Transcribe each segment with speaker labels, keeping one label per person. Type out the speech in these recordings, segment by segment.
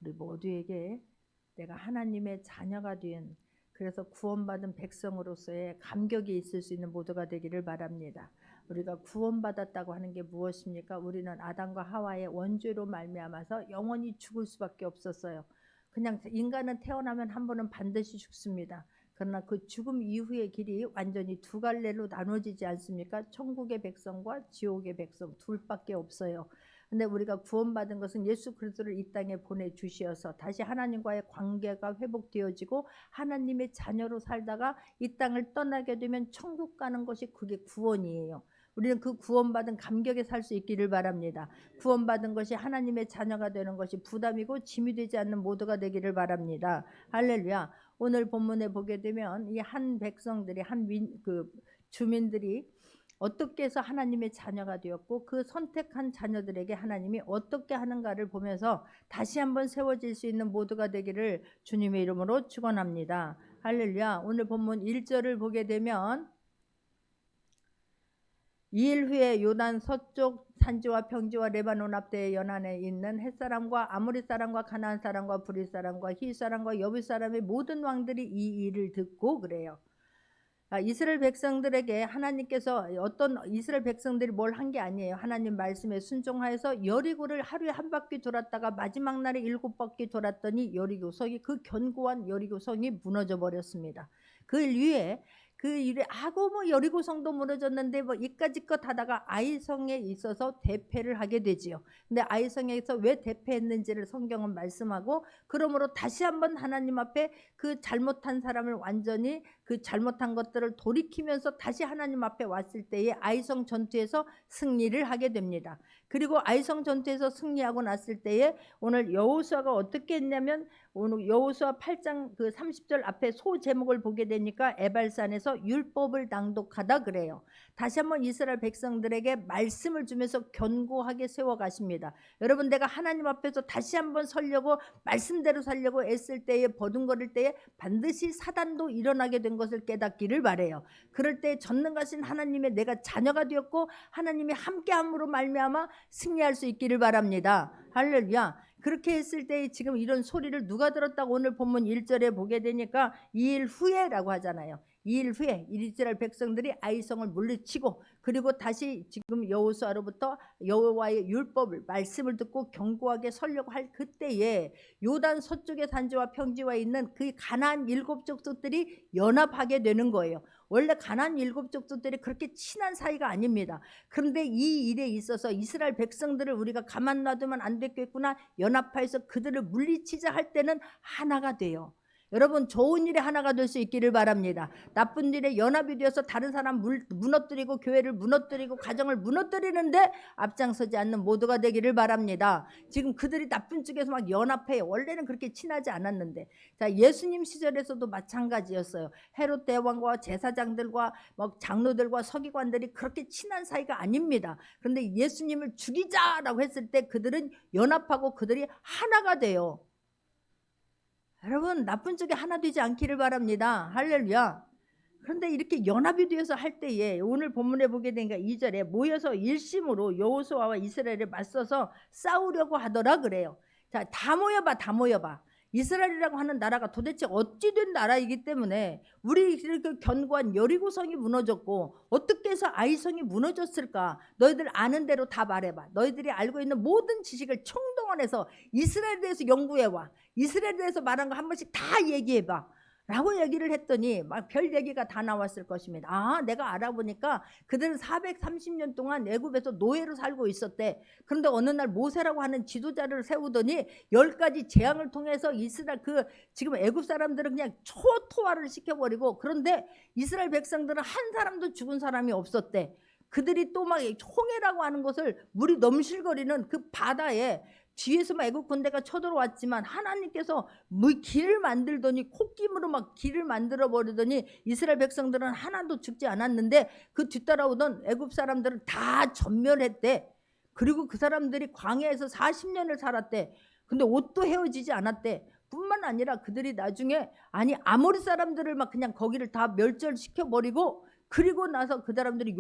Speaker 1: 우리 모두에게 내가 하나님의 자녀가 된, 그래서 구원받은 백성으로서의 감격이 있을 수 있는 모두가 되기를 바랍니다. 우리가 구원받았다고 하는 게 무엇입니까? 우리는 아담과 하와의 원죄로 말미암아서 영원히 죽을 수밖에 없었어요. 그냥 인간은 태어나면 한 번은 반드시 죽습니다. 그러나 그 죽음 이후의 길이 완전히 두 갈래로 나눠지지 않습니까? 천국의 백성과 지옥의 백성 둘밖에 없어요. 근데 우리가 구원받은 것은 예수 그리스도를 이 땅에 보내주시어서 다시 하나님과의 관계가 회복되어지고 하나님의 자녀로 살다가 이 땅을 떠나게 되면 천국 가는 것이 그게 구원이에요. 우리는 그 구원받은 감격에 살 수 있기를 바랍니다. 구원받은 것이 하나님의 자녀가 되는 것이 부담이고 짐이 되지 않는 모두가 되기를 바랍니다. 할렐루야. 오늘 본문에 보게 되면 이 한 백성들이 주민들이 어떻게 해서 하나님의 자녀가 되었고 그 선택한 자녀들에게 하나님이 어떻게 하는가를 보면서 다시 한번 세워질 수 있는 모두가 되기를 주님의 이름으로 축원합니다. 할렐루야. 오늘 본문 1절을 보게 되면 2일 후에 요단 서쪽 산지와 평지와 레바논 앞대의 연안에 있는 햇사람과 아모리 사람과 가나안 사람과 브릿 사람과 히 사람과 여부 사람의 모든 왕들이 이 일을 듣고 그래요. 이스라엘 백성들에게 하나님께서 이스라엘 백성들이 뭘 한 게 아니에요. 하나님 말씀에 순종하여서 여리고를 하루에 한 바퀴 돌았다가 마지막 날에 7바퀴 돌았더니 여리고성이, 그 견고한 여리고성이 무너져 버렸습니다. 그 위에 그 일에 하고 여리고성도 무너졌는데 이까짓것 하다가 아이성에 있어서 대패를 하게 되지요. 근데 아이성에서 왜 대패했는지를 성경은 말씀하고, 그러므로 다시 한번 하나님 앞에 그 잘못한 사람을 완전히 그 잘못한 것들을 돌이키면서 다시 하나님 앞에 왔을 때에 아이성 전투에서 승리를 하게 됩니다. 그리고 아이성 전투에서 승리하고 났을 때에 오늘 여호수아가 어떻게 했냐면, 오늘 여호수아 8장 그 30절 앞에 소 제목을 보게 되니까 에발산에서 율법을 낭독하다 그래요. 다시 한번 이스라엘 백성들에게 말씀을 주면서 견고하게 세워 가십니다. 여러분, 내가 하나님 앞에서 다시 한번 서려고 말씀대로 살려고 애쓸 때에, 버둥거릴 때에 반드시 사단도 일어나게 된 것을 깨닫기를 바래요. 그럴 때 전능하신 하나님의 내가 자녀가 되었고 하나님이 함께함으로 말미암아 승리할 수 있기를 바랍니다. 할렐루야. 그렇게 했을 때 지금 이런 소리를 누가 들었다고 오늘 본문 1절에 보게 되니까 2일 후에라고 하잖아요. 2일 후에 이스라엘 백성들이 아이성을 물리치고, 그리고 다시 지금 여호수아로부터 여호와의 율법을 말씀을 듣고 견고하게 서려고 할 그때에 요단 서쪽의 산지와 평지와 있는 그 가나안 7족속들이 연합하게 되는 거예요. 원래 가나안 7족속들이 그렇게 친한 사이가 아닙니다. 그런데 이 일에 있어서 이스라엘 백성들을 우리가 가만 놔두면 안 되겠구나, 연합하여서 그들을 물리치자 할 때는 하나가 돼요. 여러분, 좋은 일에 하나가 될 수 있기를 바랍니다. 나쁜 일에 연합이 되어서 다른 사람 무너뜨리고 교회를 무너뜨리고 가정을 무너뜨리는데 앞장서지 않는 모두가 되기를 바랍니다. 지금 그들이 나쁜 쪽에서 막 연합해요. 원래는 그렇게 친하지 않았는데. 자, 예수님 시절에서도 마찬가지였어요. 헤롯 대왕과 제사장들과 장로들과 서기관들이 그렇게 친한 사이가 아닙니다. 그런데 예수님을 죽이자라고 했을 때 그들은 연합하고 그들이 하나가 돼요. 여러분, 나쁜 쪽에 하나 되지 않기를 바랍니다. 할렐루야. 그런데 이렇게 연합이 되어서 할 때에 오늘 본문에 보게 되니까 2절에 모여서 일심으로 여호수아와 이스라엘에 맞서서 싸우려고 하더라 그래요. 자, 다 모여봐, 다 모여봐. 이스라엘이라고 하는 나라가 도대체 어찌 된 나라이기 때문에 우리 그 견고한 여리고성이 무너졌고 어떻게 해서 아이성이 무너졌을까? 너희들 아는 대로 다 말해봐. 너희들이 알고 있는 모든 지식을 총동원해서 이스라엘에 대해서 연구해와. 이스라엘에 대해서 말한 거 한 번씩 다 얘기해봐 라고 얘기를 했더니 막 별 얘기가 다 나왔을 것입니다. 아, 내가 알아보니까 그들은 430년 동안 애굽에서 노예로 살고 있었대. 그런데 어느 날 모세라고 하는 지도자를 세우더니 10가지 재앙을 통해서 이스라엘 지금 애굽 사람들은 그냥 초토화를 시켜버리고, 그런데 이스라엘 백성들은 한 사람도 죽은 사람이 없었대. 그들이 또 막 홍해라고 하는 것을 물이 넘실거리는 그 바다에 뒤에서 막 애국 군대가 쳐들어왔지만 하나님께서 길을 만들더니 콧김으로 막 길을 만들어 버리더니 이스라엘 백성들은 하나도 죽지 않았는데 그 뒤따라오던 애국 사람들은 다 전멸했대. 그리고 그 사람들이 광야에서 40년을 살았대. 근데 옷도 헤어지지 않았대. 뿐만 아니라 그들이 나중에 아모리 사람들을 막 그냥 거기를 다 멸절시켜 버리고, 그리고 나서 그 사람들이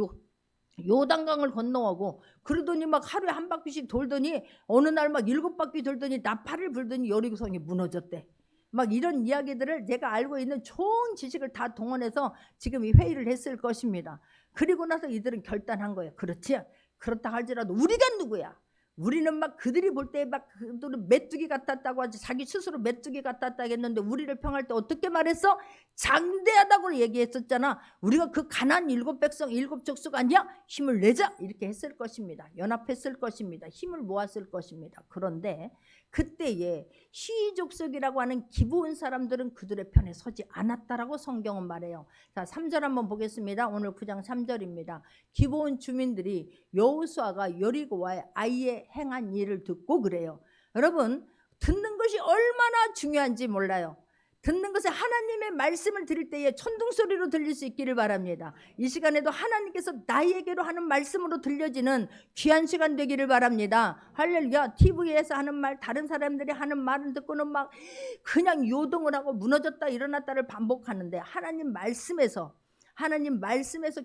Speaker 1: 요단강을 건너가고 그러더니 막 하루에 한 바퀴씩 돌더니 어느 날 막 7바퀴 돌더니 나팔을 불더니 여리고성이 무너졌대. 막 이런 이야기들을 제가 알고 있는 좋은 지식을 다 동원해서 지금 이 회의를 했을 것입니다. 그리고 나서 이들은 결단한 거예요. 그렇지? 그렇다 할지라도 우리가 누구야? 우리는 막 그들이 볼 때 막 그들은 메뚜기 같았다고 하지, 자기 스스로 메뚜기 같았다고 했는데 우리를 평할 때 어떻게 말했어? 장대하다고 얘기했었잖아. 우리가 그 가난 7백성 7족속 아니야? 힘을 내자 이렇게 했을 것입니다. 연합했을 것입니다. 힘을 모았을 것입니다. 그런데 그때에 시족속이라고 하는 기브온 사람들은 그들의 편에 서지 않았다라고 성경은 말해요. 자, 3절 한번 보겠습니다. 오늘 9장 3절입니다. 기브온 주민들이 여호수아가 여리고와의 아이의 행한 일을 듣고 그래요. 여러분, 듣는 것이 얼마나 중요한지 몰라요. 듣는 것에 하나님의 말씀을 들을 때에 천둥소리로 들릴 수 있기를 바랍니다. 이 시간에도 하나님께서 나에게로 하는 말씀으로 들려지는 귀한 시간 되기를 바랍니다. 할렐루야. TV에서 하는 말, 다른 사람들이 하는 말을 듣고는 막 그냥 요동을 하고 무너졌다 일어났다를 반복하는데 하나님 말씀에서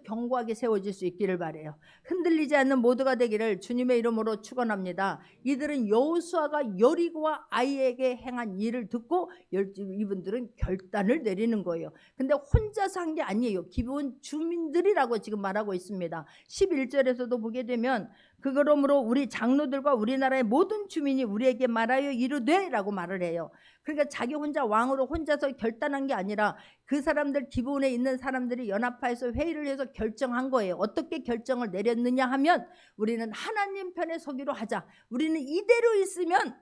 Speaker 1: 견고하게 세워질 수 있기를 바라요. 흔들리지 않는 모두가 되기를 주님의 이름으로 축원합니다. 이들은 여호수아가 여리고와 아이에게 행한 일을 듣고 이분들은 결단을 내리는 거예요. 근데 혼자서 한 게 아니에요. 기본 주민들이라고 지금 말하고 있습니다. 11절에서도 보게 되면 그러므로 우리 장로들과 우리나라의 모든 주민이 우리에게 말하여 이르되 라고 말을 해요. 그러니까 자기 혼자 왕으로 혼자서 결단한 게 아니라 그 사람들 기본에 있는 사람들이 연합하여서 회의를 해서 결정한 거예요. 어떻게 결정을 내렸느냐 하면 우리는 하나님 편에 서기로 하자. 우리는 이대로 있으면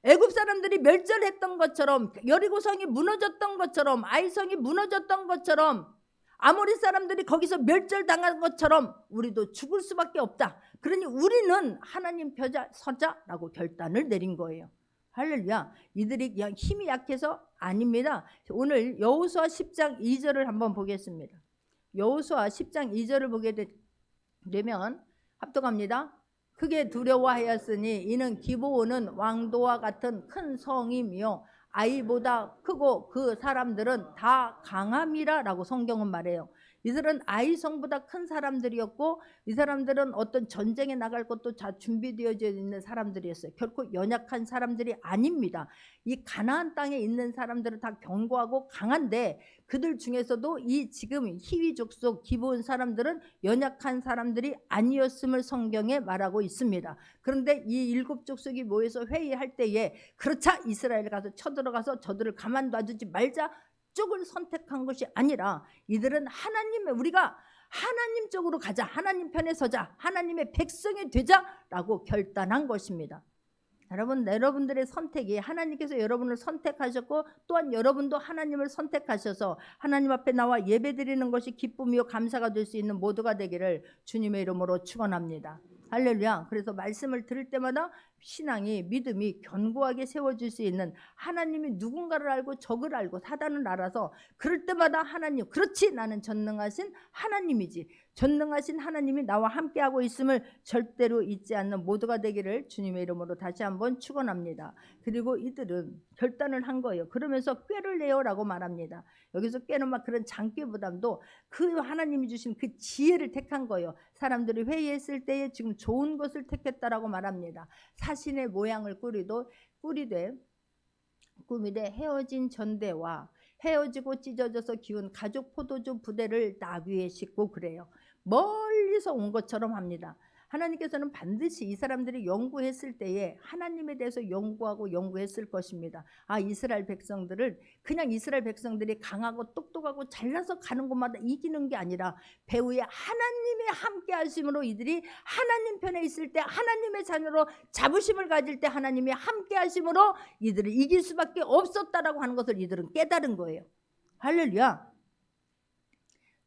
Speaker 1: 애굽 사람들이 멸절했던 것처럼, 여리고성이 무너졌던 것처럼, 아이성이 무너졌던 것처럼, 아모리 사람들이 거기서 멸절당한 것처럼 우리도 죽을 수밖에 없다. 그러니 우리는 하나님 편에 서자라고 결단을 내린 거예요. 할렐루야. 이들이 그냥 힘이 약해서 아닙니다. 오늘 여호수아 10장 2절을 한번 보겠습니다. 여호수아 10장 2절을 보게 되면 합독합니다. 크게 두려워하였으니 이는 기브온은 왕도와 같은 큰 성이며 아이보다 크고 그 사람들은 다 강함이라 라고 성경은 말해요. 이들은 아이성보다 큰 사람들이었고 이 사람들은 어떤 전쟁에 나갈 것도 다 준비되어져 있는 사람들이었어요. 결코 연약한 사람들이 아닙니다. 이 가나안 땅에 있는 사람들은 다 견고하고 강한데 그들 중에서도 이 지금 히위 족속 기브온 사람들은 연약한 사람들이 아니었음을 성경에 말하고 있습니다. 그런데 이 7족속이 모여서 회의할 때에 그렇자 이스라엘 가서 쳐들어가서 저들을 가만둬두지 말자 쪽을 선택한 것이 아니라 이들은 우리가 하나님 쪽으로 가자, 하나님 편에 서자, 하나님의 백성이 되자라고 결단한 것입니다. 여러분들의 선택이 하나님께서 여러분을 선택하셨고 또한 여러분도 하나님을 선택하셔서 하나님 앞에 나와 예배드리는 것이 기쁨이요 감사가 될 수 있는 모두가 되기를 주님의 이름으로 축원합니다. 할렐루야. 그래서 말씀을 들을 때마다 신앙이, 믿음이 견고하게 세워질 수 있는, 하나님이 누군가를 알고 적을 알고 사단을 알아서 그럴 때마다 하나님, 그렇지 나는 전능하신 하나님이지, 전능하신 하나님이 나와 함께하고 있음을 절대로 잊지 않는 모두가 되기를 주님의 이름으로 다시 한번 축원합니다. 그리고 이들은 결단을 한 거예요. 그러면서 꾀를 내요라고 말합니다. 여기서 꾀는 막 그런 장꾀보다도 그 하나님이 주신 그 지혜를 택한 거예요. 사람들이 회의했을 때에 지금 좋은 것을 택했다라고 말합니다. 사신의 모양을 꾸미되 헤어진 전대와 헤어지고 찢어져서 기운 가죽 포도주 부대를 나귀에 싣고 그래요. 멀리서 온 것처럼 합니다. 하나님께서는 반드시 이 사람들이 연구했을 때에 하나님에 대해서 연구했을 것입니다. 이스라엘 백성들을 그냥 이스라엘 백성들이 강하고 똑똑하고 잘나서 가는 곳마다 이기는 게 아니라 배후에 하나님의 함께 하심으로 이들이 하나님 편에 있을 때, 하나님의 자녀로 자부심을 가질 때 하나님이 함께 하심으로 이들을 이길 수밖에 없었다라고 하는 것을 이들은 깨달은 거예요. 할렐루야.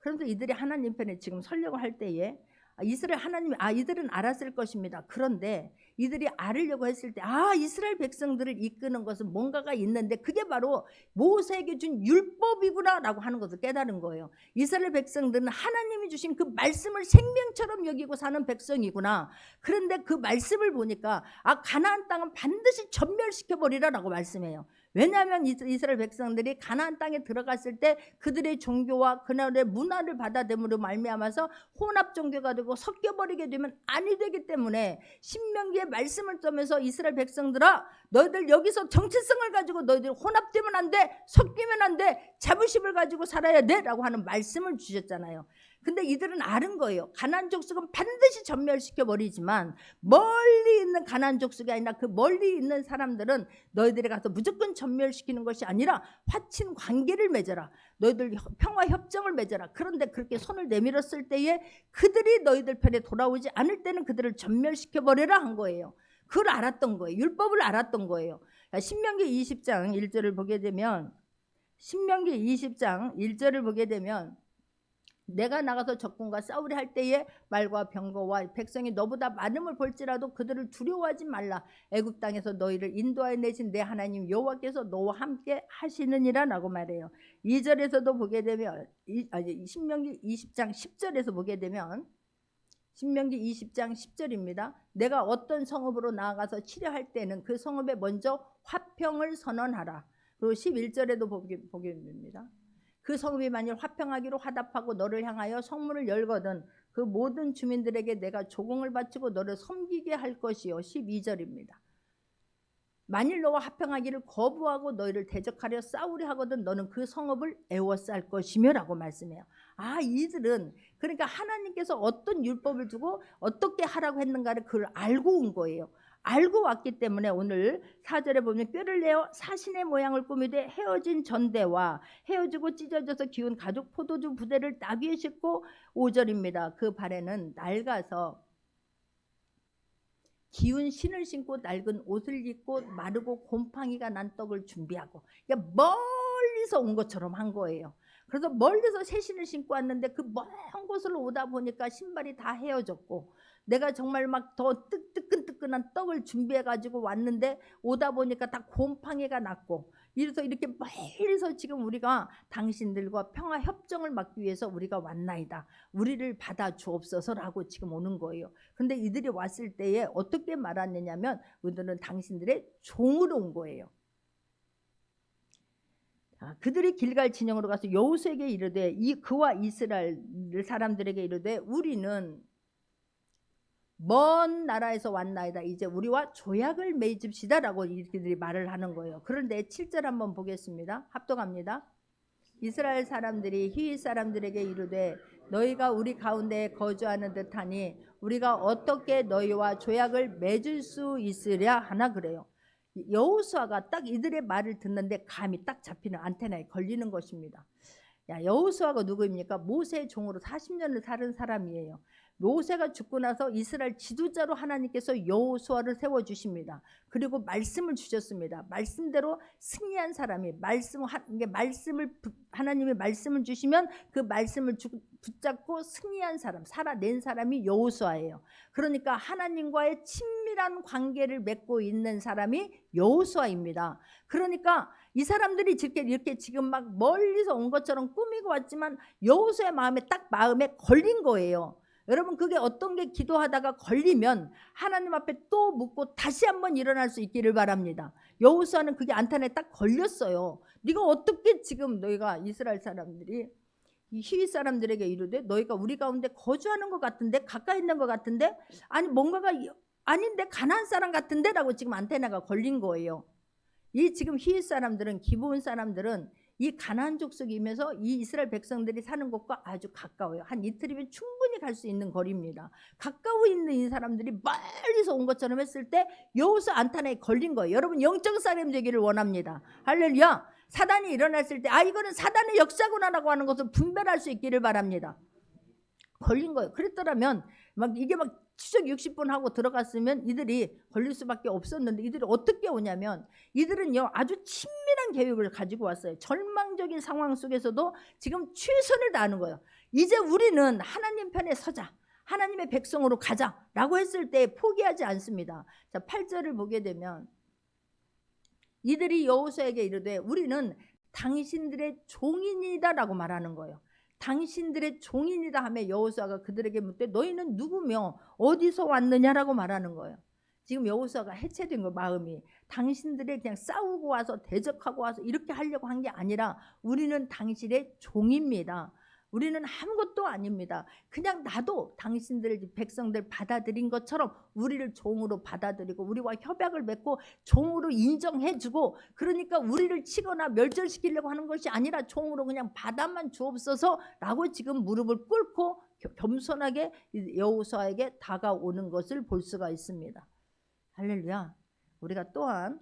Speaker 1: 그래서 이들이 하나님 편에 지금 서려고 할 때에 이들은 알았을 것입니다. 그런데 이들이 알으려고 했을 때 이스라엘 백성들을 이끄는 것은 뭔가가 있는데 그게 바로 모세에게 준 율법이구나 라고 하는 것을 깨달은 거예요. 이스라엘 백성들은 하나님이 주신 그 말씀을 생명처럼 여기고 사는 백성이구나. 그런데 그 말씀을 보니까 가나안 땅은 반드시 전멸시켜버리라 라고 말씀해요. 왜냐하면 이스라엘 백성들이 가나안 땅에 들어갔을 때 그들의 종교와 그날의 문화를 받아들임으로 말미암아서 혼합 종교가 되고 섞여버리게 되면 아니 되기 때문에 신명기의 말씀을 떠면서 이스라엘 백성들아, 너희들 여기서 정체성을 가지고 너희들 혼합되면 안 돼, 섞이면 안 돼, 자부심을 가지고 살아야 돼 라고 하는 말씀을 주셨잖아요. 근데 이들은 아는 거예요. 가나안 족속은 반드시 전멸시켜버리지만 멀리 있는 가나안 족속이 아니라 그 멀리 있는 사람들은 너희들이 가서 무조건 전멸시키는 것이 아니라 화친 관계를 맺어라. 너희들 평화 협정을 맺어라. 그런데 그렇게 손을 내밀었을 때에 그들이 너희들 편에 돌아오지 않을 때는 그들을 전멸시켜버려라 한 거예요. 그걸 알았던 거예요. 율법을 알았던 거예요. 신명기 20장 1절을 보게 되면 신명기 20장 1절을 보게 되면 내가 나가서 적군과 싸우려 할 때에 말과 병거와 백성이 너보다 많음을 볼지라도 그들을 두려워하지 말라. 애굽 땅에서 너희를 인도하여 내신 내 하나님 여호와께서 너와 함께 하시느니라 라고 말해요. 2절에서도 보게 되면 신명기 20장 10절에서 보게 되면 신명기 20장 10절입니다. 내가 어떤 성읍으로 나아가서 치려할 때는 그 성읍에 먼저 화평을 선언하라. 그리고 11절에도 보게 됩니다. 그 성읍이 만일 화평하기로 화답하고 너를 향하여 성문을 열거든 그 모든 주민들에게 내가 조공을 바치고 너를 섬기게 할 것이요. 12절입니다. 만일 너와 화평하기를 거부하고 너희를 대적하려 싸우려 하거든 너는 그 성읍을 애워쌀 것이며 라고 말씀해요. 이들은 그러니까 하나님께서 어떤 율법을 두고 어떻게 하라고 했는가를 그걸 알고 온 거예요. 알고 왔기 때문에 오늘 4절에 보면 꾀를 내어 사신의 모양을 꾸미되 헤어진 전대와 헤어지고 찢어져서 기운 가죽 포도주 부대를 땅 위에 싣고 5절입니다. 그 발에는 낡아서 기운 신을 신고 낡은 옷을 입고 마르고 곰팡이가 난 떡을 준비하고, 그러니까 멀리서 온 것처럼 한 거예요. 그래서 멀리서 새 신을 신고 왔는데 그 먼 곳으로 오다 보니까 신발이 다 헤어졌고 내가 정말 막 더 뜨끈뜨끈한 떡을 준비해 가지고 왔는데 오다 보니까 다 곰팡이가 났고, 이래서 이렇게 멀리서 지금 우리가 당신들과 평화 협정을 맺기 위해서 우리가 왔나이다. 우리를 받아 주옵소서라고 지금 오는 거예요. 근데 이들이 왔을 때에 어떻게 말하느냐면 우리들은 당신들의 종으로 온 거예요. 그들이 길갈 진영으로 가서 여호수아에게 이르되 그와 이스라엘 사람들에게 이르되 우리는 먼 나라에서 왔나이다. 이제 우리와 조약을 맺읍시다 라고 이들이 말을 하는 거예요. 그런데 7절 한번 보겠습니다. 합독합니다. 이스라엘 사람들이 히윗 사람들에게 이르되 너희가 우리 가운데 거주하는 듯하니 우리가 어떻게 너희와 조약을 맺을 수 있으랴 하나 그래요. 여호수아가 딱 이들의 말을 듣는데 감이 딱 잡히는 안테나에 걸리는 것입니다. 여호수아가 누구입니까? 모세의 종으로 40년을 살은 사람이에요. 모세가 죽고 나서 이스라엘 지도자로 하나님께서 여호수아를 세워주십니다. 그리고 말씀을 주셨습니다. 말씀대로 승리한 사람이 하나님의 말씀을 주시면 그 말씀을 붙잡고 승리한 사람, 살아낸 사람이 여호수아예요. 그러니까 하나님과의 친밀한 관계를 맺고 있는 사람이 여호수아입니다. 그러니까 이 사람들이 이렇게 지금 막 멀리서 온 것처럼 꾸미고 왔지만 여호수아의 마음에 걸린 거예요. 여러분, 그게 어떤 게 기도하다가 걸리면 하나님 앞에 또 묻고 다시 한번 일어날 수 있기를 바랍니다. 여호수아는 그게 안테나에 딱 걸렸어요. 네가 어떻게 지금 너희가 이스라엘 사람들이 이 히윗 사람들에게 이르되 너희가 우리 가운데 거주하는 것 같은데, 가까이 있는 것 같은데, 아니 뭔가가 아닌데 가나안 사람 같은데 라고 지금 안테나가 걸린 거예요. 이 지금 히윗 사람들은, 기브온 사람들은 이 가나안 족속이면서 이 이스라엘 백성들이 사는 곳과 아주 가까워요. 한 이틀이면 충분히 갈 수 있는 거리입니다. 가까워 있는 이 사람들이 멀리서 온 것처럼 했을 때 여호수아 안테나에 걸린 거예요. 여러분, 영적 사람 되기를 원합니다. 할렐루야. 사단이 일어났을 때 이거는 사단의 역사구나라고 하는 것을 분별할 수 있기를 바랍니다. 걸린 거예요. 그랬더라면 이게 추적 60분 하고 들어갔으면 이들이 걸릴 수밖에 없었는데, 이들이 어떻게 오냐면 이들은요 아주 친밀한 계획을 가지고 왔어요. 절망적인 상황 속에서도 지금 최선을 다하는 거예요. 이제 우리는 하나님 편에 서자. 하나님의 백성으로 가자라고 했을 때 포기하지 않습니다. 자, 8절을 보게 되면 이들이 여호수아에게 이르되 우리는 당신들의 종인이다라고 말하는 거예요. 당신들의 종인이다 하며 여호수아가 그들에게 묻되 너희는 누구며 어디서 왔느냐라고 말하는 거예요. 지금 여호수아가 해체된 거 마음이 당신들이 그냥 싸우고 와서 대적하고 와서 이렇게 하려고 한 게 아니라 우리는 당신의 종입니다. 우리는 아무것도 아닙니다. 그냥 나도 당신들 백성들 받아들인 것처럼 우리를 종으로 받아들이고 우리와 협약을 맺고 종으로 인정해주고 그러니까 우리를 치거나 멸절시키려고 하는 것이 아니라 종으로 그냥 받아만 주옵소서 라고 지금 무릎을 꿇고 겸손하게 여호수아에게 다가오는 것을 볼 수가 있습니다. 할렐루야. 우리가 또한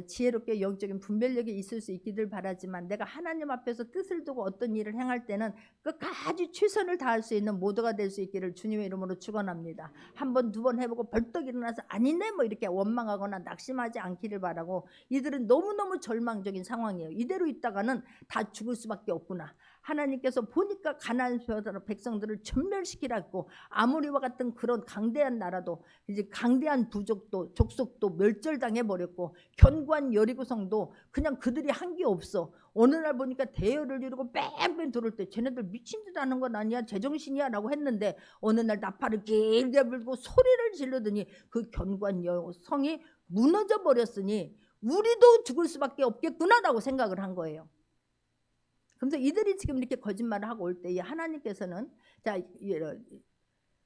Speaker 1: 지혜롭게 영적인 분별력이 있을 수 있기를 바라지만 내가 하나님 앞에서 뜻을 두고 어떤 일을 행할 때는 끝까지 최선을 다할 수 있는 모두가 될 수 있기를 주님의 이름으로 축원합니다. 한 번, 두 번 해보고 벌떡 일어나서 아니네 뭐 이렇게 원망하거나 낙심하지 않기를 바라고 이들은 너무너무 절망적인 상황이에요. 이대로 있다가는 다 죽을 수밖에 없구나. 하나님께서 보니까 가나안 백성들을 전멸시키라고 아모리와 같은 그런 강대한 나라도 이제 강대한 부족도 족속도 멸절당해 버렸고 견고한 여리고성도 그냥 그들이 한 게 없어. 어느 날 보니까 대열을 이루고 뺑뺑 돌을 때 쟤네들 미친 듯 하는 건 아니야 제정신이야 라고 했는데 어느 날 나팔을 길게 불고 소리를 지르더니 그 견고한 성이 무너져 버렸으니 우리도 죽을 수밖에 없겠구나 라고 생각을 한 거예요. 그래서 이들이 지금 이렇게 거짓말을 하고 올 때에 하나님께서는 자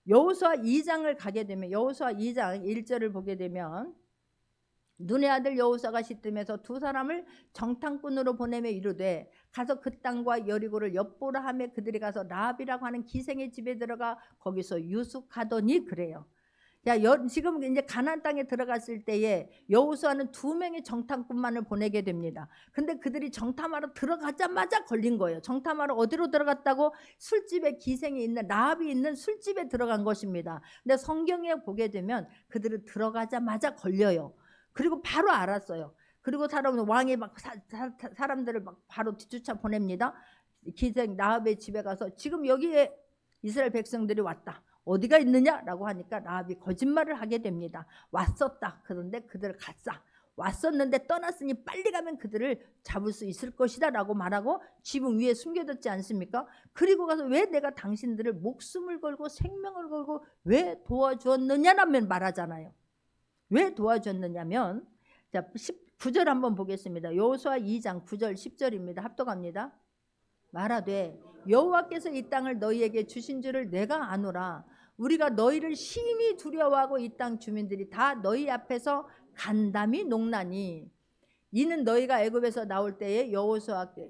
Speaker 1: 여호수아 2장을 가게 되면 여호수아 2장 1절을 보게 되면 눈의 아들 여호수아가 씻으면서 두 사람을 정탐꾼으로 보내며 이르되 가서 그 땅과 여리고를 엿보라 하며 그들이 가서 라합이라고 하는 기생의 집에 들어가 거기서 유숙하더니 그래요. 자, 지금 이제 가나안 땅에 들어갔을 때에 여호수아는 2명의 정탐꾼만을 보내게 됩니다. 근데 그들이 정탐하러 들어가자마자 걸린 거예요. 정탐하러 어디로 들어갔다고? 술집에 기생이 있는 라합이 있는 술집에 들어간 것입니다. 근데 성경에 보게 되면 그들은 들어가자마자 걸려요. 그리고 바로 알았어요. 그리고 왕이 막 사람들을 막 바로 뒤쫓아 보냅니다. 기생 라합의 집에 가서 지금 여기에 이스라엘 백성들이 왔다. 어디가 있느냐라고 하니까 라합이 거짓말을 하게 됩니다. 왔었다. 그런데 그들을 갔다. 왔었는데 떠났으니 빨리 가면 그들을 잡을 수 있을 것이다 라고 말하고 지붕 위에 숨겨뒀지 않습니까? 그리고 가서 왜 내가 당신들을 목숨을 걸고 생명을 걸고 왜 도와주었느냐라면 말하잖아요. 왜 도와줬느냐면 자 9절 한번 보겠습니다. 여호수아 2장 9절 10절입니다. 합독합니다. 말하되 여호와께서 이 땅을 너희에게 주신 줄을 내가 아노라. 우리가 너희를 심히 두려워하고 이 땅 주민들이 다 너희 앞에서 간담이 녹나니 이는 너희가 애굽에서 나올 때에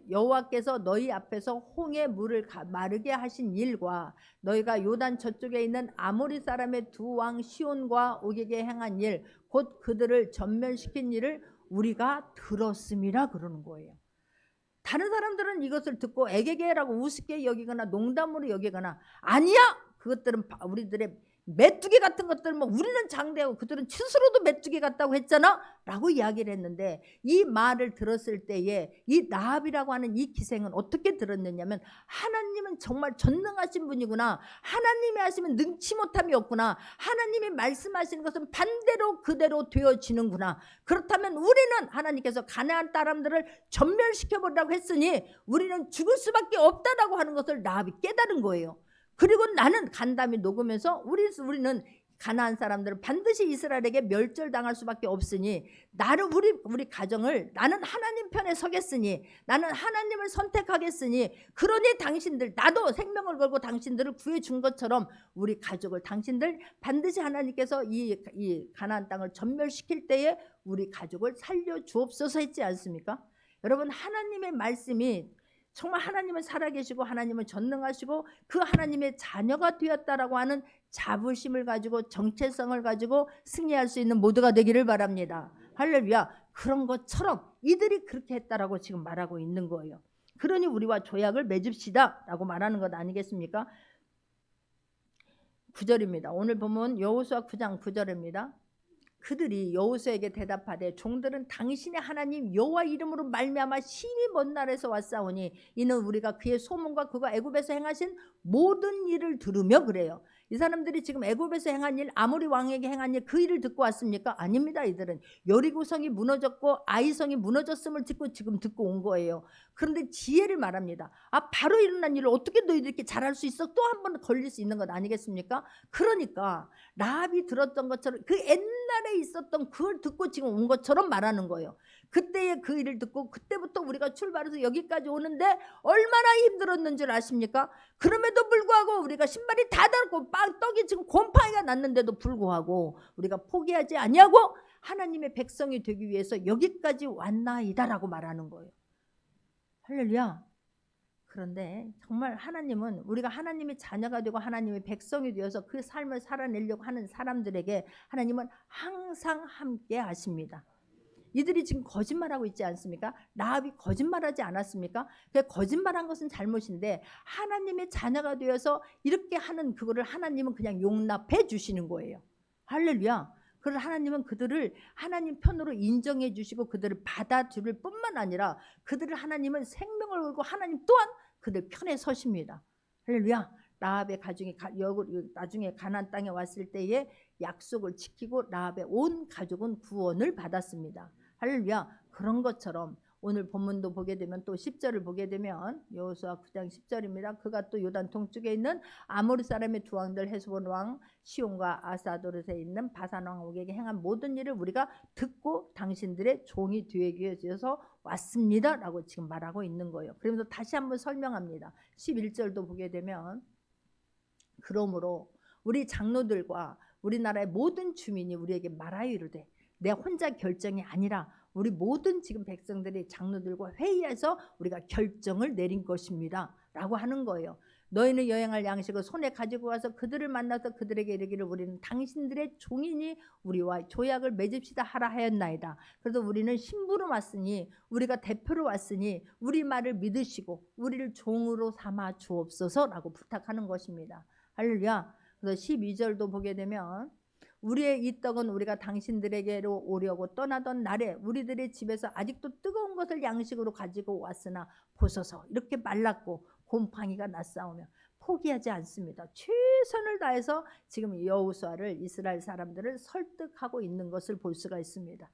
Speaker 1: 여호와께서 너희 앞에서 홍해 물을 마르게 하신 일과 너희가 요단 저쪽에 있는 아모리 사람의 두 왕 시온과 옥에게 행한 일 곧 그들을 전멸시킨 일을 우리가 들었음이라 그러는 거예요. 다른 사람들은 이것을 듣고 애개개라고 우습게 여기거나 농담으로 여기거나 아니야 그것들은 우리들의 메뚜기 같은 것들 뭐 우리는 장대하고 그들은 스스로도 메뚜기 같다고 했잖아 라고 이야기를 했는데 이 말을 들었을 때에 이 라합이라고 하는 이 기생은 어떻게 들었느냐면 하나님은 정말 전능하신 분이구나. 하나님이 하시면 능치 못함이 없구나. 하나님이 말씀하시는 것은 반대로 그대로 되어지는구나. 그렇다면 우리는 하나님께서 가나안 사람들을 전멸시켜버리라고 했으니 우리는 죽을 수밖에 없다라고 하는 것을 라합이 깨달은 거예요. 그리고 나는 간담이 녹으면서 우리는 가나안 사람들은 반드시 이스라엘에게 멸절당할 수밖에 없으니 나를 우리 가정을 나는 하나님 편에 서겠으니 나는 하나님을 선택하겠으니 그러니 당신들 나도 생명을 걸고 당신들을 구해준 것처럼 우리 가족을 당신들 반드시 하나님께서 이 가나안 땅을 전멸시킬 때에 우리 가족을 살려주옵소서 했지 않습니까? 여러분 하나님의 말씀이 정말 하나님은 살아계시고 하나님은 전능하시고 그 하나님의 자녀가 되었다라고 하는 자부심을 가지고 정체성을 가지고 승리할 수 있는 모두가 되기를 바랍니다. 할렐루야. 그런 것처럼 이들이 그렇게 했다라고 지금 말하고 있는 거예요. 그러니 우리와 조약을 맺읍시다 라고 말하는 것 아니겠습니까? 9절입니다. 오늘 보면 여호수아 9장 9절입니다. 그들이 여호수아에게 대답하되 종들은 당신의 하나님 여호와 이름으로 말미암아 심히 먼 나라에서 왔사오니 이는 우리가 그의 소문과 그가 애굽에서 행하신 모든 일을 들으며 그래요. 이 사람들이 지금 애굽에서 행한 일, 아모리 왕에게 행한 일, 그 일을 듣고 왔습니까? 아닙니다. 이들은 여리고성이 무너졌고 아이성이 무너졌음을 듣고 지금 듣고 온 거예요. 그런데 지혜를 말합니다. 바로 일어난 일을 어떻게 너희들 이렇게 잘할 수 있어? 또 한 번 걸릴 수 있는 것 아니겠습니까? 그러니까 라합이 들었던 것처럼 그 옛날에 있었던 그걸 듣고 지금 온 것처럼 말하는 거예요. 그때의 그 일을 듣고 그때부터 우리가 출발해서 여기까지 오는데 얼마나 힘들었는 줄 아십니까? 그럼에도 불구하고 우리가 신발이 다 닳고 떡이 지금 곰팡이가 났는데도 불구하고 우리가 포기하지 아니하고 하나님의 백성이 되기 위해서 여기까지 왔나이다라고 말하는 거예요. 할렐루야. 그런데 정말 하나님은 우리가 하나님의 자녀가 되고 하나님의 백성이 되어서 그 삶을 살아내려고 하는 사람들에게 하나님은 항상 함께 하십니다. 이들이 지금 거짓말하고 있지 않습니까? 라합이 거짓말하지 않았습니까? 거짓말한 것은 잘못인데 하나님의 자녀가 되어서 이렇게 하는 그거를 하나님은 그냥 용납해 주시는 거예요. 할렐루야. 그래서 하나님은 그들을 하나님 편으로 인정해 주시고 그들을 받아들일 뿐만 아니라 그들을 하나님은 생명을 걸고 하나님 또한 그들 편에 서십니다. 할렐루야. 라합의 가정이 나중에 가나안 땅에 왔을 때에 약속을 지키고 라합의 온 가족은 구원을 받았습니다. 할렐루야. 그런 것처럼 오늘 본문도 보게 되면 또 10절을 보게 되면 여호수아 9장 10절입니다. 그가 또 요단 동쪽에 있는 아모리 사람의 두 왕들 헤스본 왕 시온과 아사도르에 있는 바산 왕 옥에게 행한 모든 일을 우리가 듣고 당신들의 종이 되어서 왔습니다 라고 지금 말하고 있는 거예요. 그러면서 다시 한번 설명합니다. 11절도 보게 되면 그러므로 우리 장로들과 우리나라의 모든 주민이 우리에게 말하여 이르되 내 혼자 결정이 아니라 우리 모든 지금 백성들이 장로들과 회의해서 우리가 결정을 내린 것입니다 라고 하는 거예요. 너희는 여행할 양식을 손에 가지고 와서 그들을 만나서 그들에게 이르기를 우리는 당신들의 종이니 우리와 조약을 맺읍시다 하라 하였나이다. 그래서 우리는 신부로 왔으니 우리가 대표로 왔으니 우리 말을 믿으시고 우리를 종으로 삼아 주옵소서 라고 부탁하는 것입니다. 할렐루야. 그래서 12절도 보게 되면 우리의 이 떡은 우리가 당신들에게로 오려고 떠나던 날에 우리들의 집에서 아직도 뜨거운 것을 양식으로 가지고 왔으나 보소서 이렇게 말랐고 곰팡이가 났사오며 포기하지 않습니다. 최선을 다해서 지금 여호수아를 이스라엘 사람들을 설득하고 있는 것을 볼 수가 있습니다.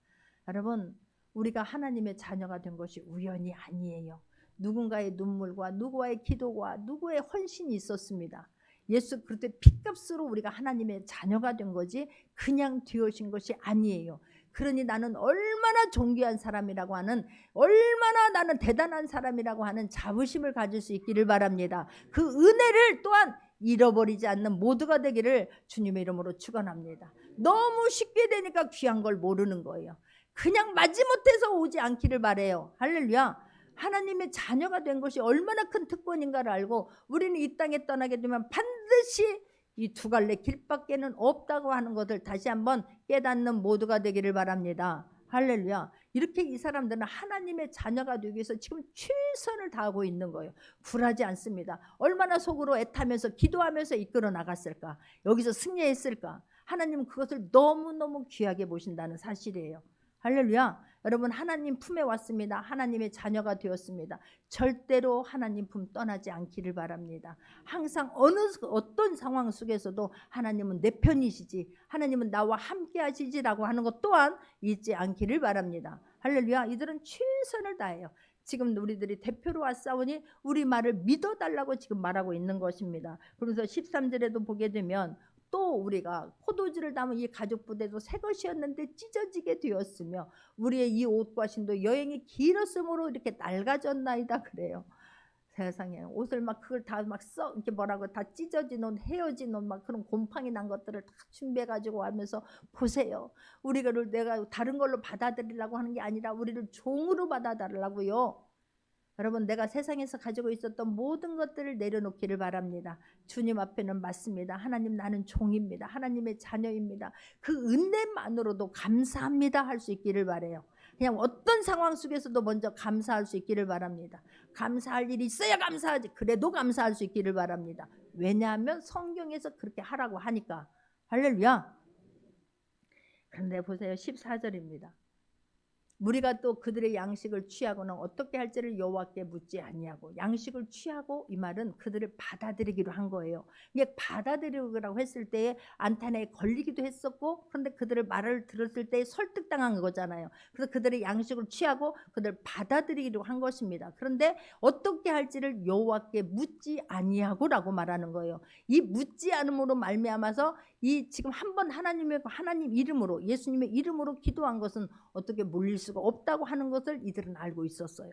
Speaker 1: 여러분 우리가 하나님의 자녀가 된 것이 우연이 아니에요. 누군가의 눈물과 누구와의 기도와 누구의 헌신이 있었습니다. 예수 그때 핏값으로 우리가 하나님의 자녀가 된 거지 그냥 되어진 것이 아니에요. 그러니 나는 얼마나 존귀한 사람이라고 하는 얼마나 나는 대단한 사람이라고 하는 자부심을 가질 수 있기를 바랍니다. 그 은혜를 또한 잃어버리지 않는 모두가 되기를 주님의 이름으로 축원합니다. 너무 쉽게 되니까 귀한 걸 모르는 거예요. 그냥 마지못해서 오지 않기를 바라요. 할렐루야. 하나님의 자녀가 된 것이 얼마나 큰 특권인가를 알고 우리는 이 땅에 떠나게 되면 반드시 이 두 갈래 길밖에는 없다고 하는 것을 다시 한번 깨닫는 모두가 되기를 바랍니다. 할렐루야. 이렇게 이 사람들은 하나님의 자녀가 되기 위해서 지금 최선을 다하고 있는 거예요. 굴하지 않습니다. 얼마나 속으로 애타면서 기도하면서 이끌어 나갔을까. 여기서 승리했을까. 하나님은 그것을 너무너무 귀하게 보신다는 사실이에요. 할렐루야. 여러분 하나님 품에 왔습니다. 하나님의 자녀가 되었습니다. 절대로 하나님 품 떠나지 않기를 바랍니다. 항상 어떤 상황 속에서도 하나님은 내 편이시지 하나님은 나와 함께 하시지라고 하는 것 또한 잊지 않기를 바랍니다. 할렐루야. 이들은 최선을 다해요. 지금 우리들이 대표로 왔사오니 우리 말을 믿어달라고 지금 말하고 있는 것입니다. 그래서 13절에도 보게 되면 또 우리가 포도주를 담은 이 가죽 부대도 새 것이었는데 찢어지게 되었으며 우리의 이 옷과 신도 여행이 길었으므로 이렇게 낡아졌나이다 그래요. 세상에 옷을 막 그걸 다 막 이렇게 뭐라고 다 찢어진 옷, 헤어진 옷 막 그런 곰팡이 난 것들을 다 준비해 가지고 하면서 보세요. 우리를 내가 다른 걸로 받아들이려고 하는 게 아니라 우리를 종으로 받아달라고요. 여러분 내가 세상에서 가지고 있었던 모든 것들을 내려놓기를 바랍니다. 주님 앞에는 맞습니다. 하나님 나는 종입니다. 하나님의 자녀입니다. 그 은혜만으로도 감사합니다 할 수 있기를 바라요. 그냥 어떤 상황 속에서도 먼저 감사할 수 있기를 바랍니다. 감사할 일이 있어야 감사하지 그래도 감사할 수 있기를 바랍니다. 왜냐하면 성경에서 그렇게 하라고 하니까. 할렐루야. 그런데 보세요 14절입니다. 우리가 또 그들의 양식을 취하고는 어떻게 할지를 여호와께 묻지 아니하고, 양식을 취하고 이 말은 그들을 받아들이기로 한 거예요. 이게 받아들이기라고 했을 때에 안탄에 걸리기도 했었고, 그런데 그들의 말을 들었을 때 설득당한 거잖아요. 그래서 그들의 양식을 취하고 그들을 받아들이기로 한 것입니다. 그런데 어떻게 할지를 여호와께 묻지 아니하고라고 말하는 거예요. 이 묻지 않음으로 말미암아서 이 지금 한번 하나님 이름으로, 예수님의 이름으로 기도한 것은 어떻게 물릴 수가 없다고 하는 것을 이들은 알고 있었어요.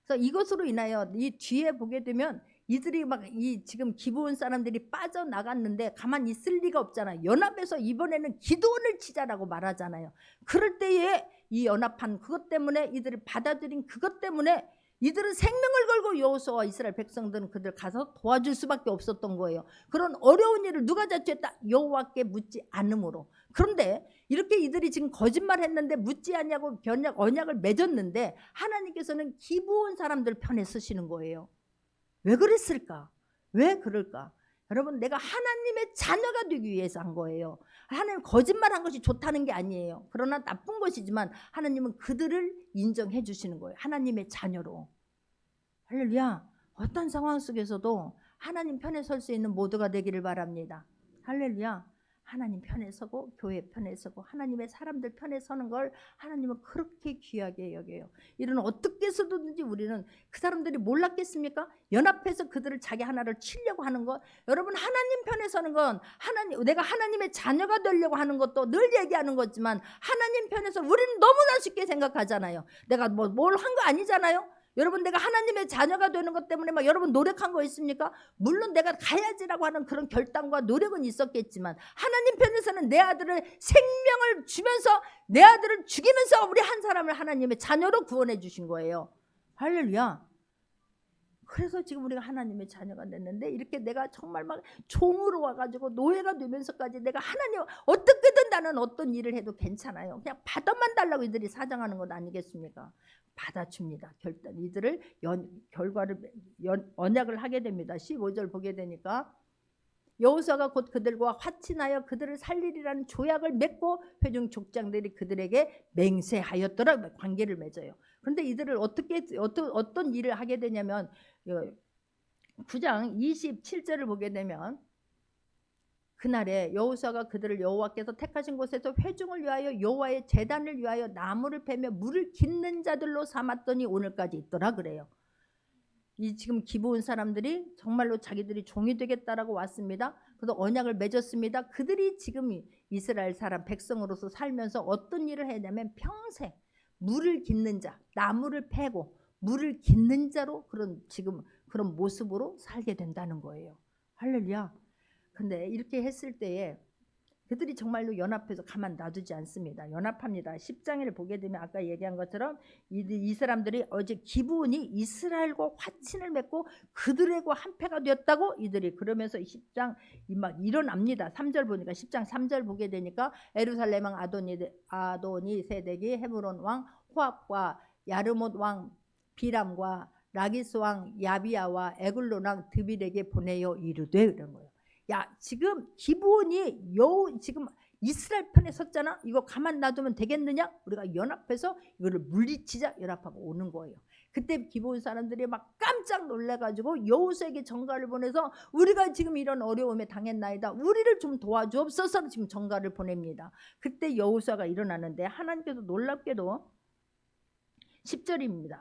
Speaker 1: 그래서 이것으로 인하여 이 뒤에 보게 되면 이들이 막 이 지금 기브온 사람들이 빠져나갔는데 가만히 있을 리가 없잖아요. 연합해서 이번에는 기도원을 치자라고 말하잖아요. 그럴 때에 이 연합한 그것 때문에, 이들이 받아들인 그것 때문에 이들은 생명을 걸고 여호수아와 이스라엘 백성들은 그들 가서 도와줄 수밖에 없었던 거예요. 그런 어려운 일을 누가 자초했다? 여호와께 묻지 않음으로. 그런데 이렇게 이들이 지금 거짓말했는데 묻지 않냐고 언약을 맺었는데 하나님께서는 기브온 사람들 편에 서시는 거예요. 왜 그랬을까? 왜 그럴까? 여러분, 내가 하나님의 자녀가 되기 위해서 한 거예요. 하나님 거짓말한 것이 좋다는 게 아니에요. 그러나 나쁜 것이지만 하나님은 그들을 인정해 주시는 거예요. 하나님의 자녀로. 할렐루야. 어떤 상황 속에서도 하나님 편에 설 수 있는 모두가 되기를 바랍니다. 할렐루야. 하나님 편에 서고 교회 편에 서고 하나님의 사람들 편에 서는 걸 하나님은 그렇게 귀하게 여겨요. 이런 어떻게 해서든지 우리는, 그 사람들이 몰랐겠습니까? 연합해서 그들을 자기 하나를 치려고 하는 것. 여러분, 하나님 편에 서는 건 내가 하나님의 자녀가 되려고 하는 것도 늘 얘기하는 거지만, 하나님 편에서 우리는 너무나 쉽게 생각하잖아요. 내가 뭘 한 거 아니잖아요. 여러분, 내가 하나님의 자녀가 되는 것 때문에 막 여러분 노력한 거 있습니까? 물론 내가 가야지라고 하는 그런 결단과 노력은 있었겠지만, 하나님 편에서는 내 아들을 생명을 주면서, 내 아들을 죽이면서 우리 한 사람을 하나님의 자녀로 구원해 주신 거예요. 할렐루야. 그래서 지금 우리가 하나님의 자녀가 됐는데, 이렇게 내가 정말 막 종으로 와가지고 노예가 되면서까지 내가 하나님 어떻게든 나는 어떤 일을 해도 괜찮아요. 그냥 받아만 달라고 이들이 사정하는 것 아니겠습니까? 받아줍니다. 이들을 언약을 하게 됩니다. 15절 보게 되니까, 여호수아가 곧 그들과 화친하여 그들을 살리리라는 조약을 맺고 회중 족장들이 그들에게 맹세하였더라. 관계를 맺어요. 그런데 이들을 어떤 일을 하게 되냐면, 9장 27절을 보게 되면, 그날에 여호수아가 그들을 여호와께서 택하신 곳에서 회중을 위하여 여호와의 제단을 위하여 나무를 패며 물을 깃는 자들로 삼았더니 오늘까지 있더라 그래요. 이 지금 기브온 사람들이 정말로 자기들이 종이 되겠다라고 왔습니다. 그래서 언약을 맺었습니다. 그들이 지금 이스라엘 사람 백성으로서 살면서 어떤 일을 해야냐면, 평생 물을 깃는 자, 나무를 패고 물을 깃는 자로 지금 그런 모습으로 살게 된다는 거예요. 할렐루야. 근데 이렇게 했을 때에 그들이 정말로 연합해서 가만 놔두지 않습니다. 연합합니다. 10장을 보게 되면 아까 얘기한 것처럼 이 사람들이 어제 기브온이 이스라엘과 화친을 맺고 그들과 한패가 되었다고 이들이 그러면서 10장 막 일어납니다. 3절 보니까 10장 3절 보게 되니까, 에루살렘 왕 아도니 세덱이 헤브론 왕 호압과 야르못 왕 비람과 라기스 왕 야비야와 에글론 왕 드빌에게 보내어 이르되, 이런 거예요. 야, 지금 기브온이 지금 이스라엘 편에 섰잖아. 이거 가만 놔두면 되겠느냐? 우리가 연합해서 이거를 물리치자. 연합하고 오는 거예요. 그때 기브온 사람들이 막 깜짝 놀래가지고 여호수아에게 전가를 보내서, 우리가 지금 이런 어려움에 당했나이다, 우리를 좀 도와주옵소서 지금 전가를 보냅니다. 그때 여호수아가 일어나는데, 하나님께서 놀랍게도 10절입니다.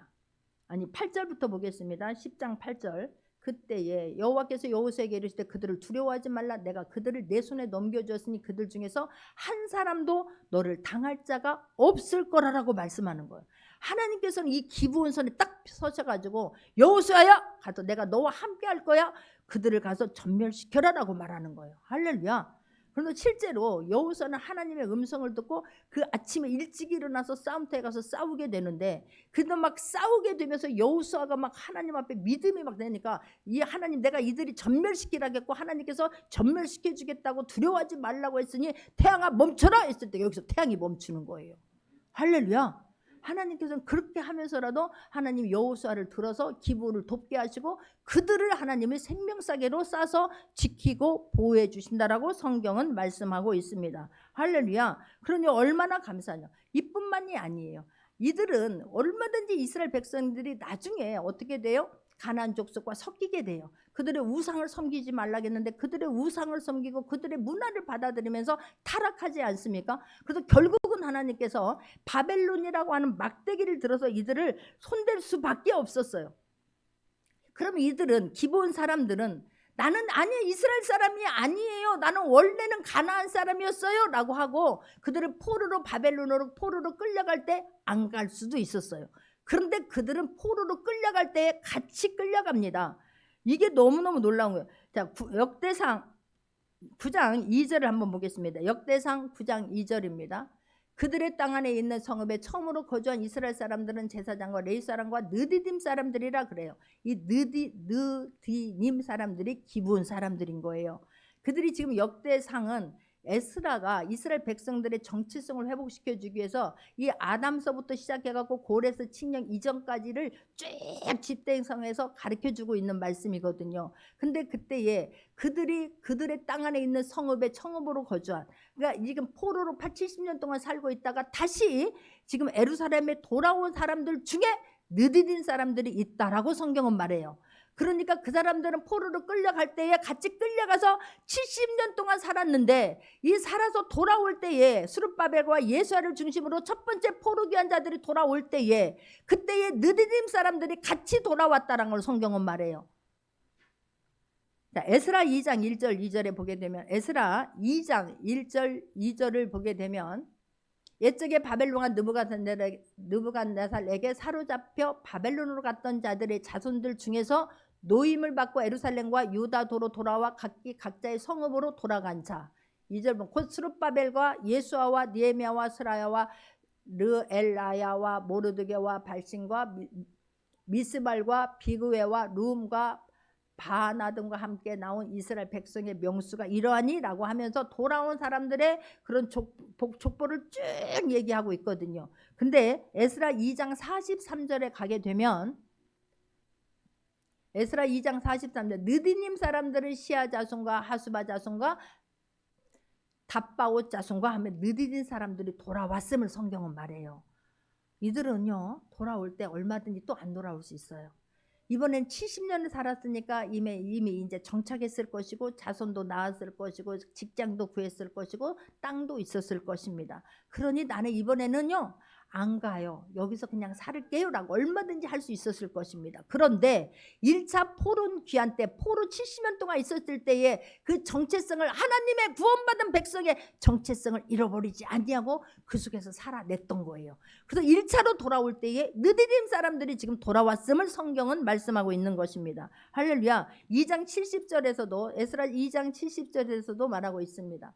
Speaker 1: 아니 8절부터 보겠습니다. 10장 8절. 그때에 여호와께서 여호수아에게 이르시되 그들을 두려워하지 말라. 내가 그들을 내 손에 넘겨주었으니 그들 중에서 한 사람도 너를 당할 자가 없을 거라라고 말씀하는 거예요. 하나님께서는 이 기브온 선에 딱 서셔가지고, 여호수아야, 가서 내가 너와 함께 할 거야. 그들을 가서 전멸시켜라라고 말하는 거예요. 할렐루야. 그런데 실제로 여호수아는 하나님의 음성을 듣고 그 아침에 일찍 일어나서 싸움터에 가서 싸우게 되는데, 그도 막 싸우게 되면서 여호수아가 막 하나님 앞에 믿음이 막 되니까, 이 하나님, 내가 이들이 전멸시키라겠고 하나님께서 전멸시켜 주겠다고 두려워하지 말라고 했으니 태양아 멈춰라 했을 때 여기서 태양이 멈추는 거예요. 할렐루야. 하나님께서는 그렇게 하면서라도 하나님 여호수아를 들어서 기브온을 돕게 하시고 그들을 하나님의 생명사계로 싸서 지키고 보호해 주신다라고 성경은 말씀하고 있습니다. 할렐루야. 그러니 얼마나 감사하냐. 이뿐만이 아니에요. 이들은 얼마든지 이스라엘 백성들이 나중에 어떻게 돼요? 가나안 족속과 섞이게 돼요. 그들의 우상을 섬기지 말라겠는데 그들의 우상을 섬기고 그들의 문화를 받아들이면서 타락하지 않습니까? 그래서 결국은 하나님께서 바벨론이라고 하는 막대기를 들어서 이들을 손댈 수밖에 없었어요. 그럼 이들은 기본 사람들은 나는 아니 이스라엘 사람이 아니에요. 나는 원래는 가나안 사람이었어요 라고 하고 그들을 포로로 바벨론으로 포로로 끌려갈 때 안 갈 수도 있었어요. 그런데 그들은 포로로 끌려갈 때 같이 끌려갑니다. 이게 너무너무 놀라운 거예요. 자, 역대상 9장 2절을 한번 보겠습니다. 역대상 9장 2절입니다. 그들의 땅 안에 있는 성읍에 처음으로 거주한 이스라엘 사람들은 제사장과 레위 사람과 느디딤 사람들이라 그래요. 이 느디님 사람들이 기브온 사람들인 거예요. 그들이 지금 역대상은 에스라가 이스라엘 백성들의 정체성을 회복시켜주기 위해서 이 아담서부터 시작해갖고 고레스 칙령 이전까지를 쭉 집대성에서 가르쳐주고 있는 말씀이거든요. 근데 그때에 그들의 땅 안에 있는 성읍에 청읍으로 거주한, 그러니까 지금 포로로 70년 동안 살고 있다가 다시 지금 에루살렘에 돌아온 사람들 중에 느디딘 사람들이 있다라고 성경은 말해요. 그러니까 그 사람들은 포로로 끌려갈 때에 같이 끌려가서 70년 동안 살았는데 이 살아서 돌아올 때에 스룹바벨과 예수아를 중심으로 첫 번째 포로 귀환 자들이 돌아올 때에 그때에 느디딤 사람들이 같이 돌아왔다는 걸 성경은 말해요. 자, 에스라 2장 1절 2절에 보게 되면 에스라 2장 1절 2절을 보게 되면 옛적에 바벨론과 느부갓네살에게 사로잡혀 바벨론으로 갔던 자들의 자손들 중에서 노임을 받고 에루살렘과 유다도로 돌아와 각자의 성읍으로 돌아간 자. 2절 보면 곧 스룹바벨과 예수아와 니에미아와 스라야와 르엘라야와 모르드게와 발신과 미스발과 비그웨와 룸과 바나 등과 함께 나온 이스라엘 백성의 명수가 이러하니 라고 하면서 돌아온 사람들의 그런 족보를 쭉 얘기하고 있거든요. 근데 에스라 2장 43절에 가게 되면 에스라 2장 43절 느디님 사람들은 시아 자손과 하수바 자손과 답바옷 자손과 하면 느디님 사람들이 돌아왔음을 성경은 말해요. 이들은요 돌아올 때 얼마든지 또 안 돌아올 수 있어요. 이번엔 70년을 살았으니까 이미 이제 정착했을 것이고 자손도 낳았을 것이고 직장도 구했을 것이고 땅도 있었을 것입니다. 그러니 나는 이번에는요 안 가요. 여기서 그냥 살을게요 라고 얼마든지 할 수 있었을 것입니다. 그런데 1차 포로 귀환 때 포로 70년 동안 있었을 때에 그 정체성을 하나님의 구원받은 백성의 정체성을 잃어버리지 않냐고 그 속에서 살아냈던 거예요. 그래서 1차로 돌아올 때에 느디딤 사람들이 지금 돌아왔음을 성경은 말씀하고 있는 것입니다. 할렐루야. 2장 70절에서도 에스라 2장 70절에서도 말하고 있습니다.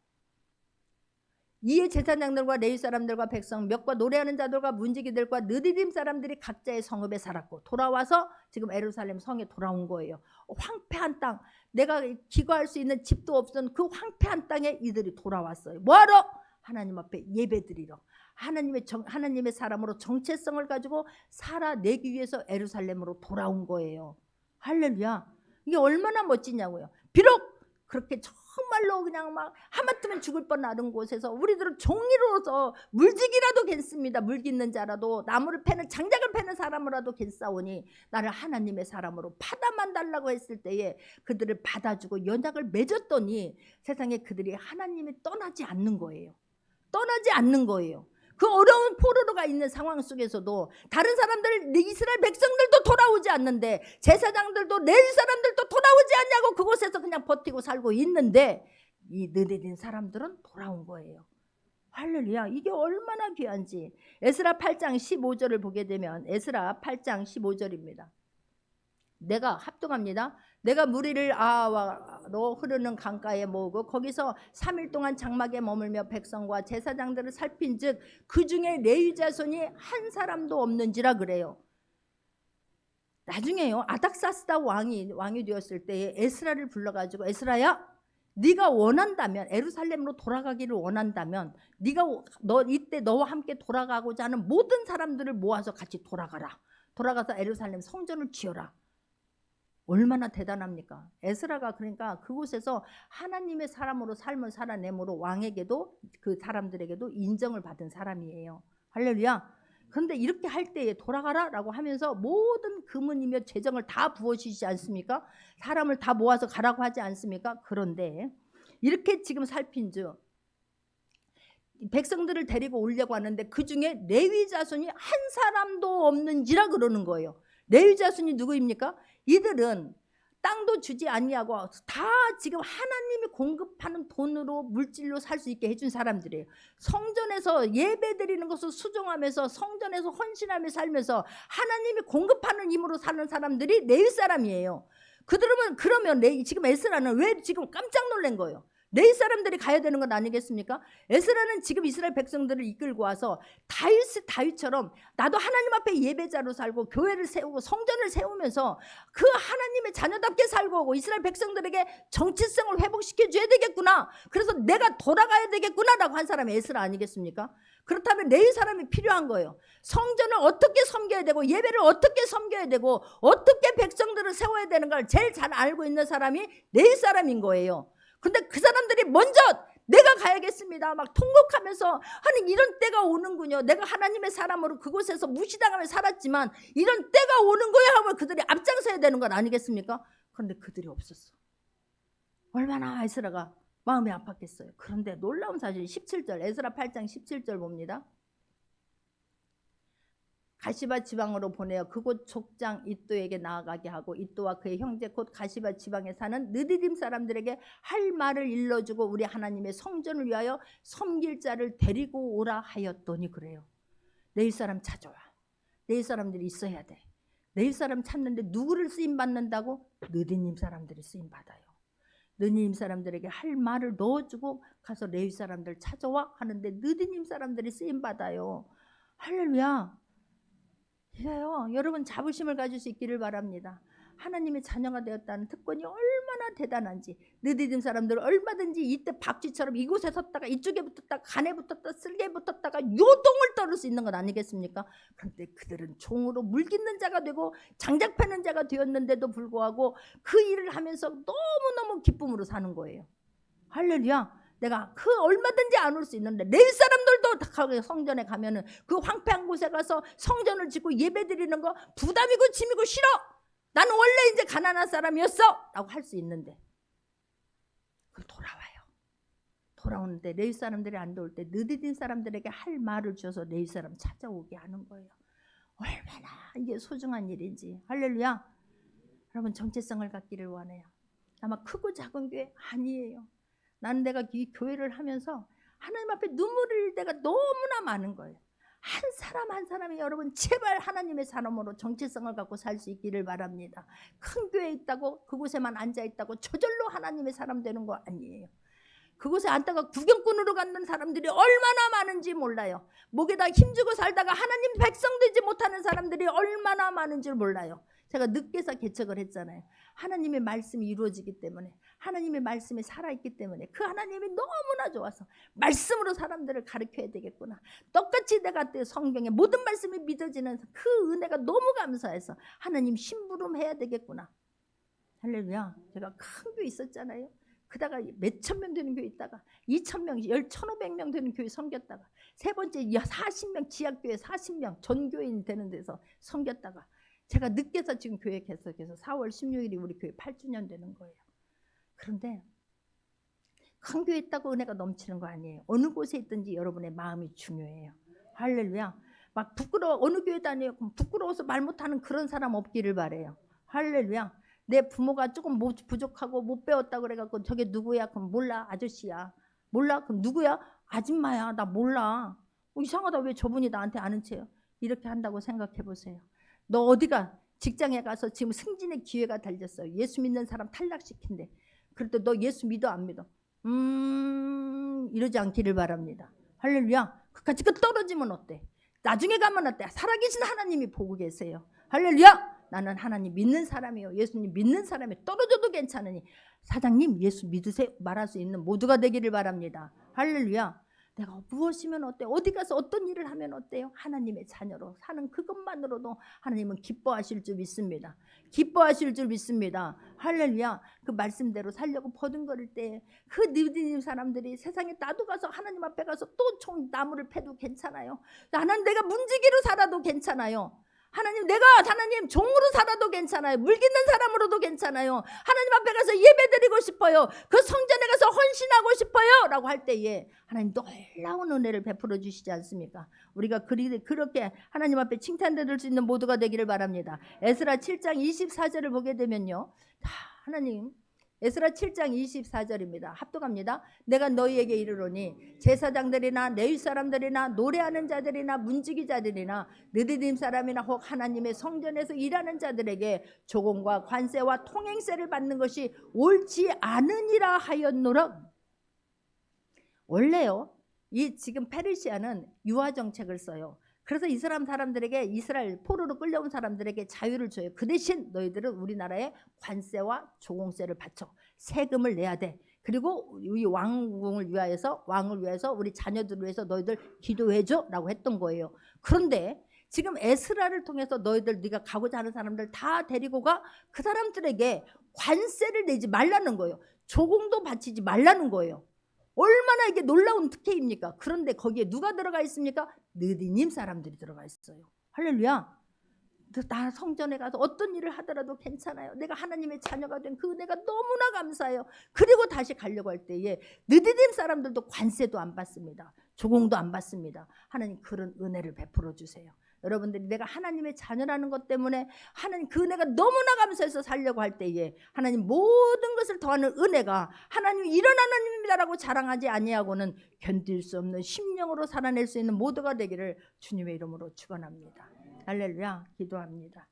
Speaker 1: 이에 제사장들과 레위 사람들과 백성 몇과 노래하는 자들과 문지기들과 느디딤 사람들이 각자의 성읍에 살았고 돌아와서 지금 에루살렘 성에 돌아온 거예요. 황폐한 땅, 내가 기거할 수 있는 집도 없던 그 황폐한 땅에 이들이 돌아왔어요. 뭐하러? 하나님 앞에 예배드리러. 하나님의 사람으로 정체성을 가지고 살아내기 위해서 에루살렘으로 돌아온 거예요. 할렐루야. 이게 얼마나 멋지냐고요. 비록 그렇게 정말로 그냥 막 하마터면 죽을 뻔하는 곳에서 우리들은 종이로서 물지기라도 겠습니다. 물깃는 자라도 나무를 패는 장작을 패는 사람으로라도 겠사오니 나를 하나님의 사람으로 받아만 달라고 했을 때에 그들을 받아주고 연약을 맺었더니 세상에 그들이 하나님이 떠나지 않는 거예요. 떠나지 않는 거예요. 그 어려운 포로로 가 있는 상황 속에서도 다른 사람들 이스라엘 백성들도 돌아오지 않는데 제사장들도 레위 사람들도 돌아오지 않냐고 그곳에서 그냥 버티고 살고 있는데 이 느디딘 사람들은 돌아온 거예요. 할렐루야. 이게 얼마나 귀한지. 에스라 8장 15절을 보게 되면 에스라 8장 15절입니다. 내가 합동합니다. 내가 무리를 아와로 흐르는 강가에 모으고 거기서 3일 동안 장막에 머물며 백성과 제사장들을 살핀즉 그 중에 레위 자손이 한 사람도 없는지라 그래요. 나중에요 아닥사스다 왕이 되었을 때에 에스라를 불러가지고 에스라야 네가 원한다면, 예루살렘으로 돌아가기를 원한다면 이때 너와 함께 돌아가고자 하는 모든 사람들을 모아서 같이 돌아가서 예루살렘 성전을 지어라. 얼마나 대단합니까? 에스라가 그러니까 그곳에서 하나님의 사람으로 삶을 살아내므로 왕에게도 그 사람들에게도 인정을 받은 사람이에요. 할렐루야. 그런데 이렇게 할 때에 돌아가라 라고 하면서 모든 금은이며 재정을 다 부어주시지 않습니까? 사람을 다 모아서 가라고 하지 않습니까? 그런데 이렇게 지금 살핀즉 백성들을 데리고 오려고 하는데 그 중에 레위 자손이 한 사람도 없는지라 그러는 거예요. 레위 자손이 누구입니까? 이들은 땅도 주지 아니하고 다 지금 하나님이 공급하는 돈으로 물질로 살 수 있게 해준 사람들이에요. 성전에서 예배드리는 것을 수종하면서 성전에서 헌신하며 살면서 하나님이 공급하는 힘으로 사는 사람들이 레위 사람이에요. 그러면 지금 에스라는 왜 지금 깜짝 놀란 거예요? 레위 사람들이 가야 되는 건 아니겠습니까? 에스라는 지금 이스라엘 백성들을 이끌고 와서 다윗처럼 나도 하나님 앞에 예배자로 살고 교회를 세우고 성전을 세우면서 그 하나님의 자녀답게 살고 오고 이스라엘 백성들에게 정체성을 회복시켜줘야 되겠구나. 그래서 내가 돌아가야 되겠구나라고 한 사람이 에스라 아니겠습니까? 그렇다면 레위 사람이 필요한 거예요. 성전을 어떻게 섬겨야 되고 예배를 어떻게 섬겨야 되고 어떻게 백성들을 세워야 되는 걸 제일 잘 알고 있는 사람이 레위 사람인 거예요. 근데 그 사람들이 먼저 내가 가야겠습니다 막 통곡하면서 아니 이런 때가 오는군요. 내가 하나님의 사람으로 그곳에서 무시당하며 살았지만 이런 때가 오는 거야 하고 그들이 앞장서야 되는 건 아니겠습니까? 그런데 그들이 없었어. 얼마나 에스라가 마음이 아팠겠어요. 그런데 놀라운 사실 17절 에스라 8장 17절 봅니다. 가시바 지방으로 보내어 그곳 족장 이또에게 나아가게 하고 이또와 그의 형제 곧 가시바 지방에 사는 느디딤 사람들에게 할 말을 일러주고 우리 하나님의 성전을 위하여 섬길 자를 데리고 오라 하였더니 그래요. 레위 사람 찾아와. 레위 사람들이 있어야 돼. 레위 사람 찾는데 누구를 쓰임받는다고? 느디님 사람들이 쓰임받아요. 느디님 사람들에게 할 말을 넣어주고 가서 레위 사람들 찾아와 하는데 느디님 사람들이 쓰임받아요. 할렐루야. 이래요. 여러분 자부심을 가질 수 있기를 바랍니다. 하나님의 자녀가 되었다는 특권이 얼마나 대단한지. 느디딤 사람들은 얼마든지 이때 박쥐처럼 이곳에 섰다가 이쪽에 붙었다가 간에 붙었다가 쓸개에 붙었다가 요동을 떨을 수 있는 건 아니겠습니까? 그런데 그들은 종으로 물깃는 자가 되고 장작 패는 자가 되었는데도 불구하고 그 일을 하면서 너무너무 기쁨으로 사는 거예요. 할렐루야. 내가 그 얼마든지 안 올 수 있는데 레위 사람들도 다 성전에 가면은 그 황폐한 곳에 가서 성전을 짓고 예배드리는 거 부담이고 짐이고 싫어. 나는 원래 이제 가난한 사람이었어 라고 할 수 있는데 그럼 돌아와요. 돌아오는데 레위 사람들이 안 돌 때 느디딘 사람들에게 할 말을 줘서 레위 사람 찾아오게 하는 거예요. 얼마나 이게 소중한 일인지. 할렐루야. 여러분 정체성을 갖기를 원해요. 아마 크고 작은 교회 아니에요. 나는 내가 이 교회를 하면서 하나님 앞에 눈물을 흘릴 때가 너무나 많은 거예요. 한 사람 한 사람이 여러분 제발 하나님의 사람으로 정체성을 갖고 살 수 있기를 바랍니다. 큰 교회에 있다고 그곳에만 앉아있다고 저절로 하나님의 사람 되는 거 아니에요. 그곳에 앉다가 구경꾼으로 갖는 사람들이 얼마나 많은지 몰라요. 목에다 힘주고 살다가 하나님 백성 되지 못하는 사람들이 얼마나 많은지 몰라요. 제가 늦게서 개척을 했잖아요. 하나님의 말씀이 이루어지기 때문에 하나님의 말씀이 살아있기 때문에 그 하나님이 너무나 좋아서 말씀으로 사람들을 가르쳐야 되겠구나. 똑같이 내가 성경에 모든 말씀이 믿어지는 그 은혜가 너무 감사해서 하나님 심부름해야 되겠구나. 할렐루야. 제가 큰 교회 있었잖아요. 그다가 몇천 명 되는 교회 있다가 2,000명, 1,500명 되는 교회 섬겼다가 세 번째 40명 지하교회 40명 전교인 되는 데서 섬겼다가 제가 늦게서 지금 교회 개석해서 4월 16일이 우리 교회 8주년 되는 거예요. 그런데 큰 교회 있다고 은혜가 넘치는 거 아니에요. 어느 곳에 있든지 여러분의 마음이 중요해요. 할렐루야. 막 부끄러워 어느 교회 다녀요. 부끄러워서 말 못하는 그런 사람 없기를 바래요. 할렐루야. 내 부모가 조금 부족하고 못 배웠다고 그래갖고 저게 누구야? 그럼 몰라. 아저씨야. 몰라? 그럼 누구야? 아줌마야. 나 몰라. 이상하다. 왜 저분이 나한테 아는 채요? 이렇게 한다고 생각해 보세요. 너 어디가 직장에 가서 지금 승진의 기회가 달렸어요. 예수 믿는 사람 탈락시킨대. 그래도 너 예수 믿어 안 믿어? 이러지 않기를 바랍니다. 할렐루야. 그까지 떨어지면 어때? 나중에 가면 어때? 살아계신 하나님이 보고 계세요. 할렐루야. 나는 하나님 믿는 사람이요. 예수님 믿는 사람이 떨어져도 괜찮으니 사장님 예수 믿으세요 말할 수 있는 모두가 되기를 바랍니다. 할렐루야. 내가 무엇이면 어때요? 어디 가서 어떤 일을 하면 어때요? 하나님의 자녀로 사는 그것만으로도 하나님은 기뻐하실 줄 믿습니다. 기뻐하실 줄 믿습니다. 할렐루야. 그 말씀대로 살려고 버둥거릴 때 그 느디님 사람들이 세상에 나도 가서 하나님 앞에 가서 또 나무를 패도 괜찮아요. 나는 내가 문지기로 살아도 괜찮아요. 하나님 종으로 살아도 괜찮아요. 물깃는 사람으로도 괜찮아요. 하나님 앞에 가서 예배드리고 싶어요. 그 성전에 가서 헌신하고 싶어요 라고 할 때에 하나님 놀라운 은혜를 베풀어 주시지 않습니까? 우리가 그렇게 하나님 앞에 칭찬드릴 수 있는 모두가 되기를 바랍니다. 에스라 7장 24절을 보게 되면요, 하나님 에스라 7장 24절입니다. 합독합니다. 내가 너희에게 이르노니 제사장들이나 레위 사람들이나 노래하는 자들이나 문지기 자들이나 느디딤 사람이나 혹 하나님의 성전에서 일하는 자들에게 조공과 관세와 통행세를 받는 것이 옳지 않으니라 하였노라. 원래요, 이 지금 페르시아는 유화 정책을 써요. 그래서 이스라엘 사람들에게, 이스라엘 포로로 끌려온 사람들에게 자유를 줘요. 그 대신 너희들은 우리나라에 관세와 조공세를 바쳐 세금을 내야 돼. 그리고 이 왕을 위하여서 우리 자녀들을 위해서 너희들 기도해줘 라고 했던 거예요. 그런데 지금 에스라를 통해서 네가 가고자 하는 사람들 다 데리고 가. 그 사람들에게 관세를 내지 말라는 거예요. 조공도 바치지 말라는 거예요. 얼마나 이게 놀라운 특혜입니까? 그런데 거기에 누가 들어가 있습니까? 느디님 사람들이 들어가 있어요. 할렐루야. 나 성전에 가서 어떤 일을 하더라도 괜찮아요. 내가 하나님의 자녀가 된 그 은혜가 너무나 감사해요. 그리고 다시 가려고 할 때에 느디님 사람들도 관세도 안 받습니다. 조공도 안 받습니다. 하나님 그런 은혜를 베풀어 주세요. 여러분들이 내가 하나님의 자녀라는 것 때문에 하나님 그 은혜가 너무나 감사해서 살려고 할 때에 하나님 모든 것을 더하는 은혜가 하나님 이런 하나님입니다라고 자랑하지 아니하고는 견딜 수 없는 심령으로 살아낼 수 있는 모두가 되기를 주님의 이름으로 축원합니다. 할렐루야. 기도합니다.